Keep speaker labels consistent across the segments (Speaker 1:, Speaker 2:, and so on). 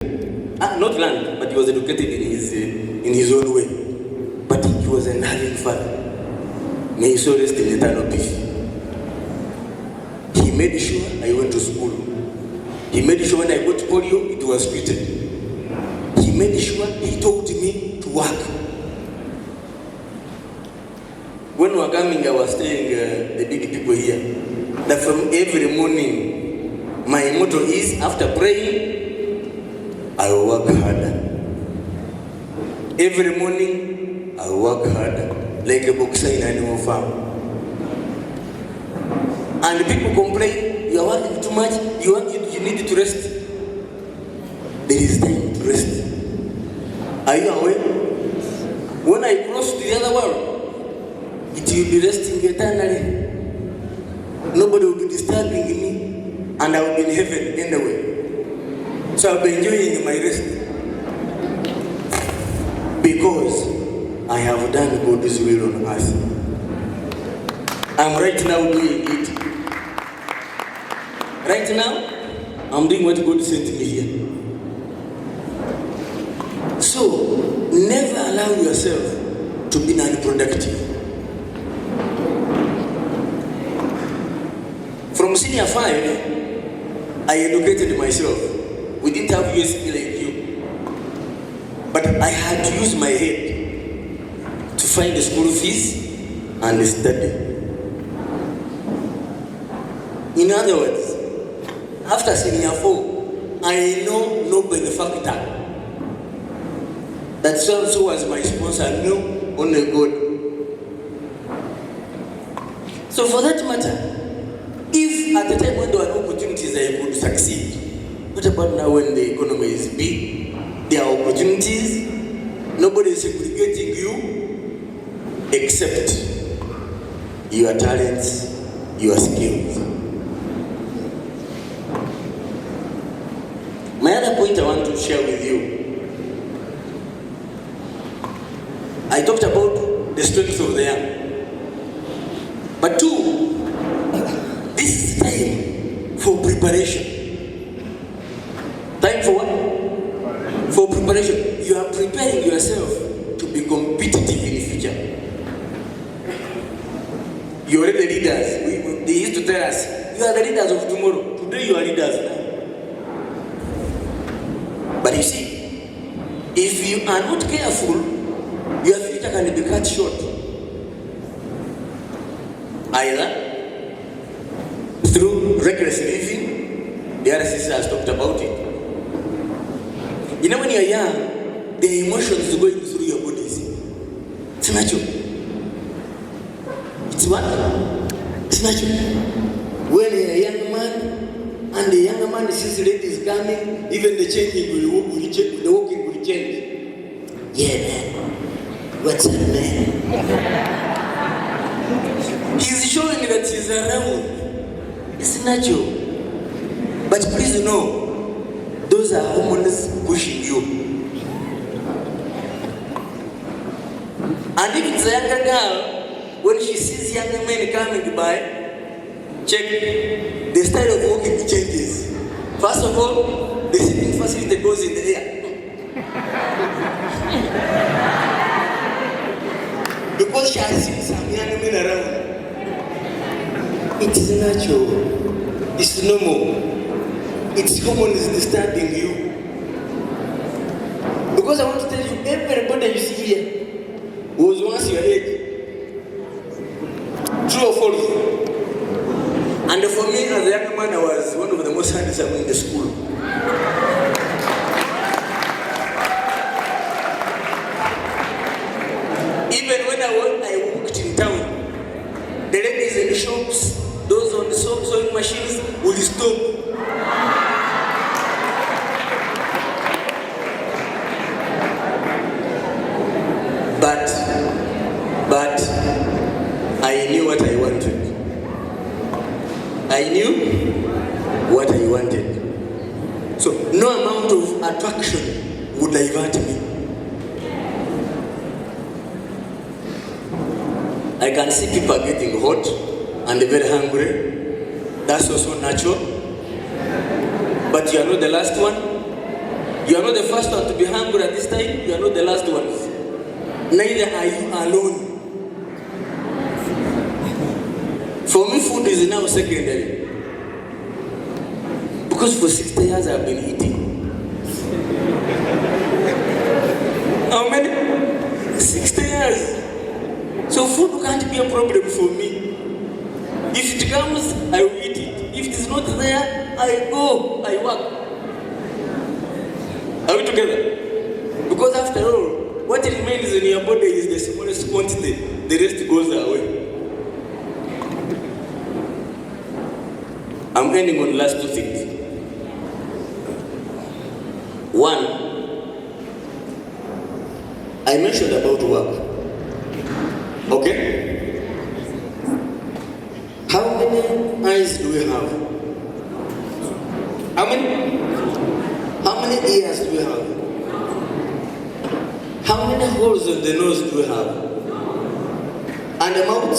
Speaker 1: Not land, but he was educated in his own way. But he was a loving father. May his soul rest in eternal peace. He made sure I went to school. He made sure when I got polio, it was treated. He made sure he told me to work. When we were coming, I was telling the big people here that from every morning, my motto is, after praying, I will work harder. Every morning, I will work harder, like a boxer in an animal farm. And people complain, you are working too much, you need to rest. There is time to rest. Are you aware? When I cross to the other world, it will be resting eternally. Nobody will be disturbing me, and I will be in heaven anyway. So I'll be enjoying my rest. Because I have done God's will on earth. I'm right now doing it. Right now, I'm doing what God sent me here. So, never allow yourself to be unproductive. From senior 5, I educated myself. We didn't have USP like you. But I had to use my head to find the school fees and study. In other words, after senior 4, I know no benefactor. That so was my sponsor, no, only God. So for that matter, if at the time when there were opportunities I could succeed, what about now when the economy is big? There are opportunities, nobody is segregating you except your talents, your skills. My other point I want to share with you, I talked about the strength of the young. But 2, this is time for preparation. Time for what? For preparation. You are preparing yourself to be competitive in the future. You are the leaders. They used to tell us, you are the leaders of tomorrow. Today you are leaders now. But you see, if you are not careful, your future can be cut short. Either through reckless living, the S.S.S has talked about it. You know, when you're young, the emotions are going through your bodies. It's natural. It's what? It's natural. When you're a young man, and the younger man sees the ladies coming, even the changing will change, the walking will change. Yeah, man. What's up, man? He's showing that he's around. It's natural. But please know, those are hormones pushing you. And if it's a younger girl, when she sees younger men coming by, check, the style of walking changes. First of all, the sitting facility goes in the air. Because she has seen some young men around. It is natural. It's normal. Its hormones disturbing you. Because I want to tell you, everybody you see here was once your age. True or false? And for me, as a young man, I was one of the most handsome in the school. Even when I walked in town, the ladies in the shops, those on the sewing machines would stop. But I knew what I wanted. I knew what I wanted. So no amount of attraction would divert me. I can see people getting hot and very hungry. That's also natural. But you are not the last one. You are not the first one to be hungry at this time. You are not the last ones. Neither are you alone. For me, food is now secondary. Because for 60 years I've been eating. How many? 60 years. So food can't be a problem for me. If it comes, I will eat it. If it is not there, I go, I work. Are we together? Because after all, what remains in your body is the smallest quantity. The rest goes away. I'm ending on the last two things. One, I mentioned about work. Okay? How many eyes do we have? How many? How many ears do we have? How many holes in the nose do we have? And the mouth?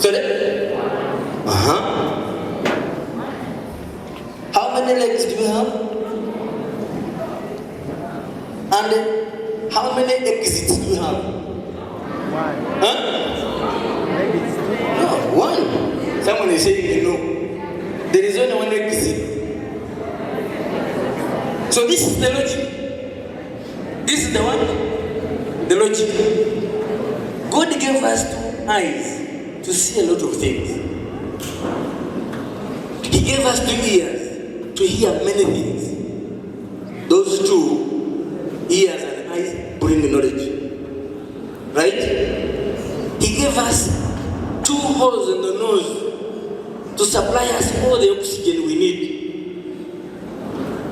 Speaker 1: Sorry? How many legs do we have? And how many exits do we have? Huh? No, one. Someone is saying no. There is only one exit. So this is the logic. This is the one. The logic. God gave us 2 eyes to see a lot of things. He gave us 2 ears to hear many things. Those 2 ears and eyes bring knowledge. Right? He gave us 2 holes in the nose to supply us all the oxygen we need.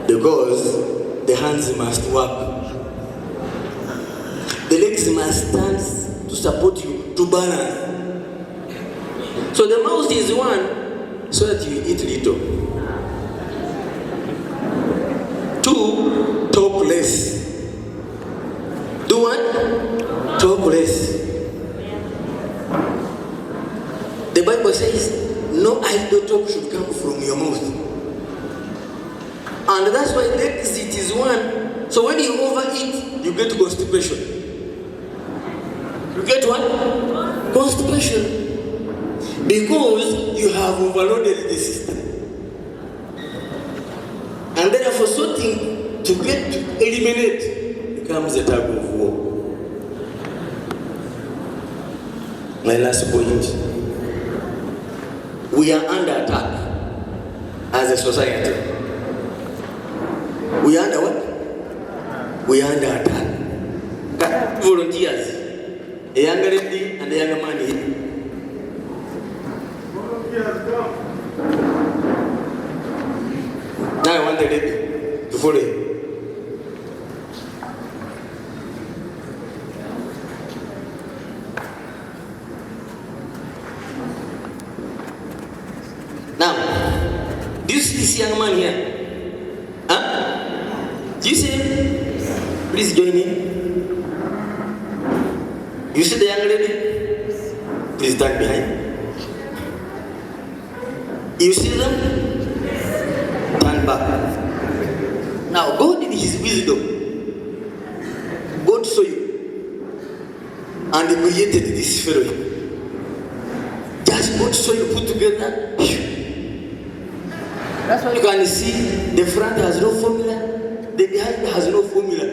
Speaker 1: Because the hands must work. The legs must stand to support you, to balance. So the mouth is one, so that you eat little. 2, talk less. Do what? Talk less. The Bible says, no idle talk should come from your mouth. And that's why the exit is one. So when you overeat, you get constipation. You get what? Constipation. Because you have overloaded the system. And therefore, something to get to eliminate becomes a tug of war. My last point. We are under attack as a society. We are under what? We are under attack. Volunteers, a younger lady and a younger man here. Now I want the lady to follow you. Now, do you see this young man here? Huh? Do you see him? Please join me. You see the young lady? Please stand behind. You see them? Turn back. Now, God in His wisdom, God saw you and He created this fellow. Just God saw you put together. That's why you can see the front has no formula, the behind has no formula.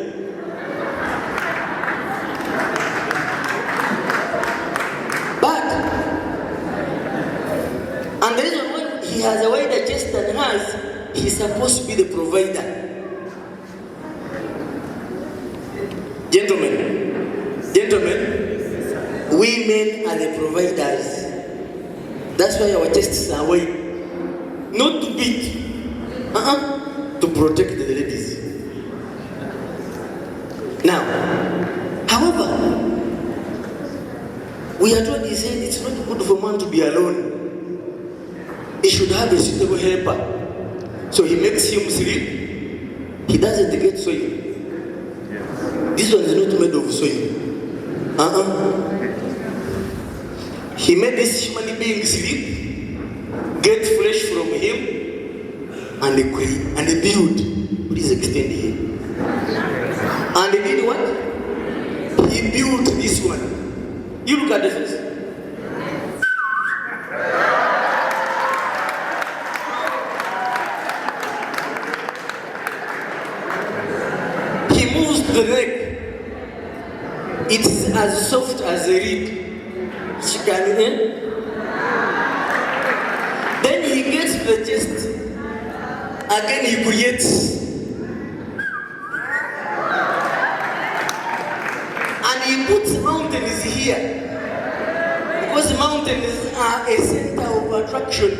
Speaker 1: But, and the reason why he has a wider chest than us, he's supposed to be the provider. Gentlemen, we men are the providers. That's why our chests are wide. Not to beat, to protect the ladies. Now, however, we are told, He said it's not good for man to be alone. He should have a suitable helper. So He makes him sleep. He doesn't get soil. This one is not made of soil. He made this human being sleep, get flesh from him, and build Please extend here. And he did what? He built this one. You look at the face. He moves the neck. It's as soft as a reed. She can hear. Then he gets to the chest. Again he creates. And he puts mountains here. Because mountains are a center of attraction.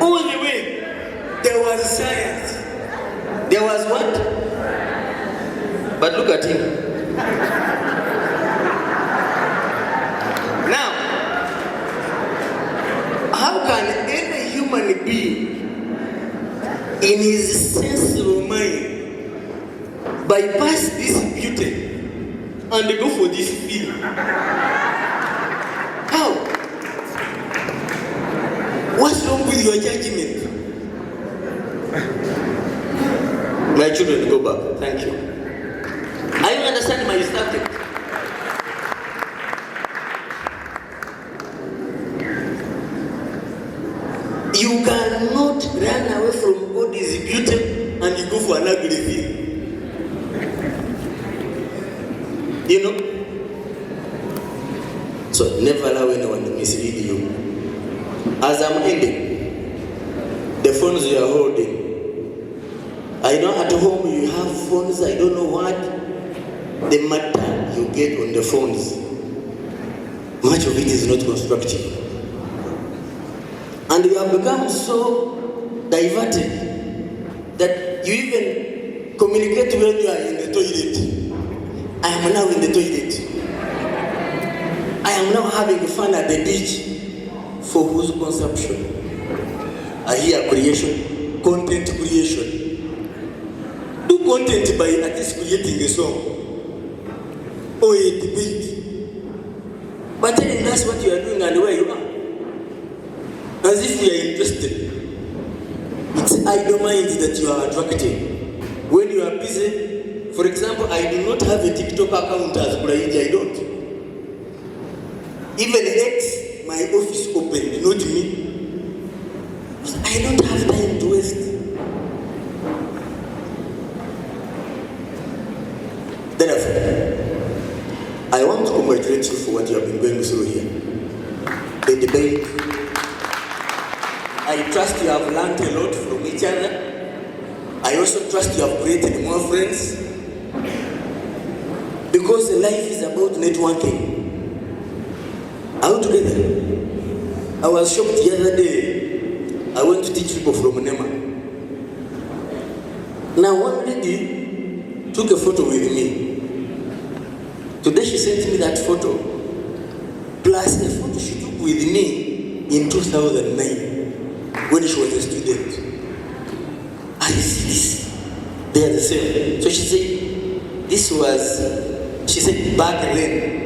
Speaker 1: All the way, there was science. There was what? But look at him. Now, how can any human being in his sense of mind bypass this beauty and go for this feel? How? What's wrong with your judgment? My children, go back. Thank you. Are you understanding my statement? You cannot run away from God's beauty and you go for an ugly thing. You know? So never allow anyone to mislead you. As I'm ending, the phones you are holding, I know at home you have phones, I don't know what. The matter you get on the phones, much of it is not constructive. And you have become so diverted that you even communicate when you are in the toilet. I am now in the toilet. I am now having fun at the beach. For whose consumption? I hear creation, content creation. Do content by at least creating a song or a debate. But then that's what you are doing and where you are. As if you are interested. It's idle mind that you are attracting. When you are busy, for example, I do not have a TikTok account as Kulayigye, I don't. Even X, my office opened, not me. I don't have time to waste. Therefore, I want to congratulate you for what you have been going through here. The debate. I trust you have learned a lot from each other. I also trust you have created more friends. Because life is about networking. Out together. I was shocked the other day. I went to teach people from Nema. Now one lady took a photo with me. Today she sent me that photo. Plus a photo she took with me in 2009. When she was a student. I see this. They are the same. So she said, this was, she said, back then.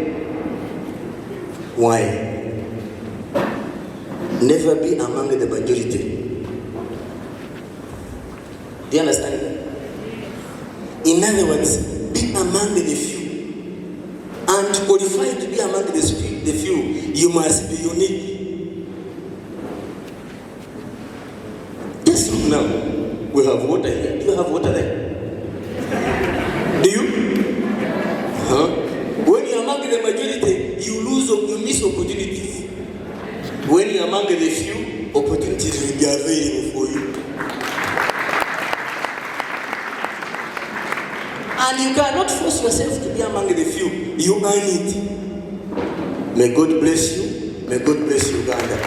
Speaker 1: Why? Never be among the majority. Do you understand? In other words, be among the few. And to qualify to be among the few, you must be unique. Just look now. We have water here. Do you have water there? Do you? Huh? When you're among the majority, you miss opportunities. When you're among the few, opportunities will be available for you. And you cannot force yourself to be among the few. You earn it. May God bless you. May God bless Uganda.